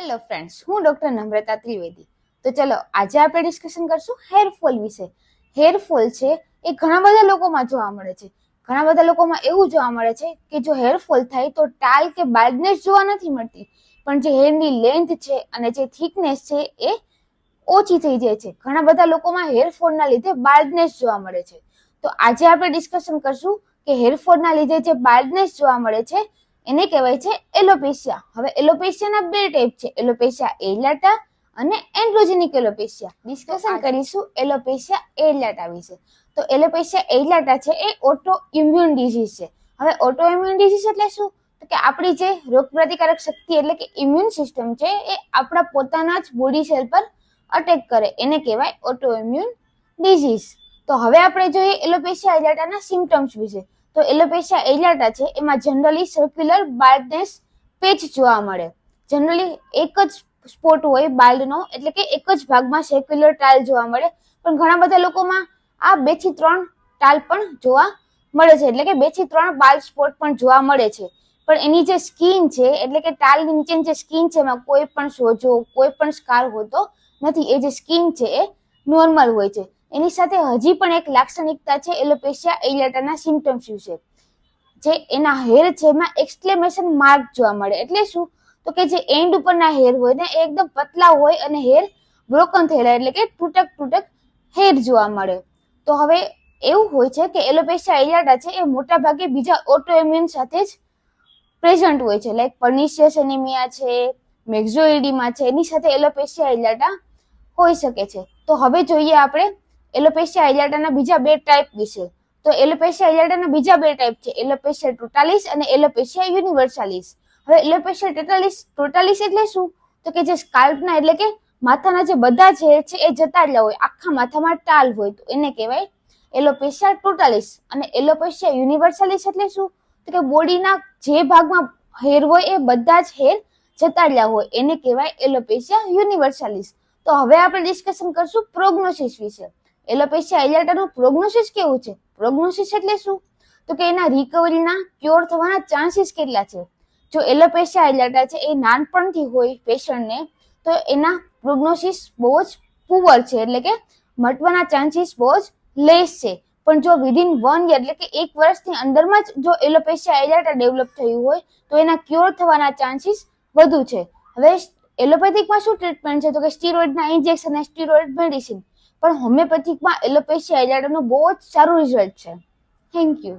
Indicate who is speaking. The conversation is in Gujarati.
Speaker 1: હેલો ફ્રેન્ડ્સ, હું ડોક્ટર નમ્રતા ત્રિવેદી. તો ચલો આજે આપણે ડિસ્કશન કરશું હેરફોલ વિશે. હેરફોલ છે એ ઘણા બધા લોકોમાં જોવા મળે છે. ઘણા બધા લોકોમાં એવું જોવા મળે છે કે જો હેરફોલ થાય તો ટાલ કે બાલ્ડનેસ જોવા નથી મળતી, પણ જે હેરની લેન્થ છે અને જે થિકનેસ છે એ ઓછી થઈ જાય છે. ઘણા બધા લોકોમાં હેરફોલના લીધે બાલ્ડનેસ જોવા મળે છે. તો આજે આપણે ડિસ્કશન કરશું કે હેરફોલના લીધે જે બાલ્ડનેસ જોવા મળે છે એને કહેવાય છે એલોપેશિયા. હવે એલોપેશિયાના બે ટાઈપ છે, એલોપેશિયા એરિયાટા અને એન્ડ્રોજેનિક એલોપેશિયા. ડિસ્કશન કરીશું એલોપેશિયા એરિયાટા વિશે. તો એલોપેશિયા એરિયાટા છે એ ઓટો ઇમ્યુન ડિઝીઝ છે. હવે ઓટો ઇમ્યુન ડિઝીઝ એટલે શું? તો કે આપણી જે રોગપ્રતિકારક શક્તિ એટલે કે ઇમ્યુન સિસ્ટમ છે એ આપણા પોતાના જ બોડી સેલ પર અટેક કરે, એને કહેવાય ઓટો ઇમ્યુન ડિઝીઝ. તો હવે આપણે જોઈએ એલોપેશિયા એરિયાટાના સિમ્પટમ્સ વિશે. તો એલોપેશિયા એરિયાટા છે એમાં જનરલી સર્ક્યુલર બાલ્ડનેસ પેચ જોવા મળે. જનરલી એક જ સ્પોટ હોય બાલ્ડનો, એટલે કે એક જ ભાગમાં સર્ક્યુલર ટાલ જોવા મળે, પણ ઘણા બધા લોકોમાં આ 2 થી 3 ટાલ પણ જોવા મળે છે, એટલે કે 2 થી 3 બાલ્ડ સ્પોટ પણ જોવા મળે છે. પણ એની જે સ્કિન છે એટલે કે ટાલની નીચેની જે સ્કિન છે એમાં કોઈ પણ સોજો, કોઈ પણ સ્કાર હોતો નથી. એ જે સ્કિન છે એ નોર્મલ હોય છે. એની સાથે હજી પણ એક લાક્ષણિકતા છે એલોપેશિયા એરિયાટાના સિમ્પટમ્સ વિશે. જે એના હેર છે એમાં એક્સક્લેમેશન માર્ક જોવા મળે. એટલે શું? તો કે જે એન્ડ ઉપરના હેર હોય ને એ એકદમ પતલા હોય અને હેર બ્રોકન થયેલા, એટલે કે તૂટક હેર જોવા મળે. તો હવે એવું હોય છે કે એલોપેશિયા એરિયાટા છે એ મોટા ભાગે બીજા ઓટો ઇમ્યુન સાથે જ પ્રેઝન્ટ હોય છે, લાઈક પર્નિશિયસ એનિમિયા છે, મેક્ઝોઇડીમા છે, એની સાથે એલોપેશિયા એરિયાટા હોઈ શકે છે. તો હવે જોઈએ આપણે એલોપેશિયા એરિયાટાના બીજા બે ટાઈપ વિશે. તો એલોપેશિયા એરિયાટાના બીજા બે ટાઈપ છે, એલોપેશિયા ટોટાલિસ અને એલોપેશિયા યુનિવર્સાલિસ. હવે એલોપેશિયા ટોટાલિસ એટલે શું? તો કે જે સ્કાલ્પના એટલે કે માથાના જે બધા જ હેર છે એ જતા રહ્યા હોય, આખા માથામાં ટાલ હોય, તો એને કહેવાય એલોપેશિયા ટોટાલિસ. અને એલોપેશિયા યુનિવર્સાલિસ એટલે શું? તો કે બોડીના જે ભાગમાં હેર હોય એ બધા જ હેર જતા રહ્યા હોય, એને કહેવાય એલોપેશિયા યુનિવર્સાલિસ. તો હવે આપણે ડિસ્કશન કરશું પ્રોગ્નોસિસ વિશે. એલોપેશિયા એરિયાટાનું પ્રોગ્નોસિસ કેવું છે? પ્રોગ્નોસિસ એટલે શું? તો કે એના રિકવરીના, ક્યોર થવાના ચાન્સીસ કેટલા છે? જો એલોપેશિયા એરિયાટા છે એ નાનપણથી હોય પેશન્ટને, તો એના પ્રોગ્નોસિસ બહુ જ પુઅર છે, એટલે કે મટવાના ચાન્સીસ બહુ જ લેસ છે. પણ જો વિધિન 1 યર એટલે કે 1 વર્ષની અંદરમાં જ જો એલોપેશિયા એરિયાટા ડેવલપ થયું હોય તો એના ક્યોર થવાના ચાન્સીસ વધુ છે. હવે એલોપેથિકમાં શું ટ્રીટમેન્ટ છે? તો કે સ્ટીરોઇડના ઇન્જેક્શન અને સ્ટીરોઇડ મેડિસિન. પણ હોમિયોપેથિકમાં એલોપેશિયા એરિયાટાનું બહુ જ સારું રિઝલ્ટ છે. Thank you.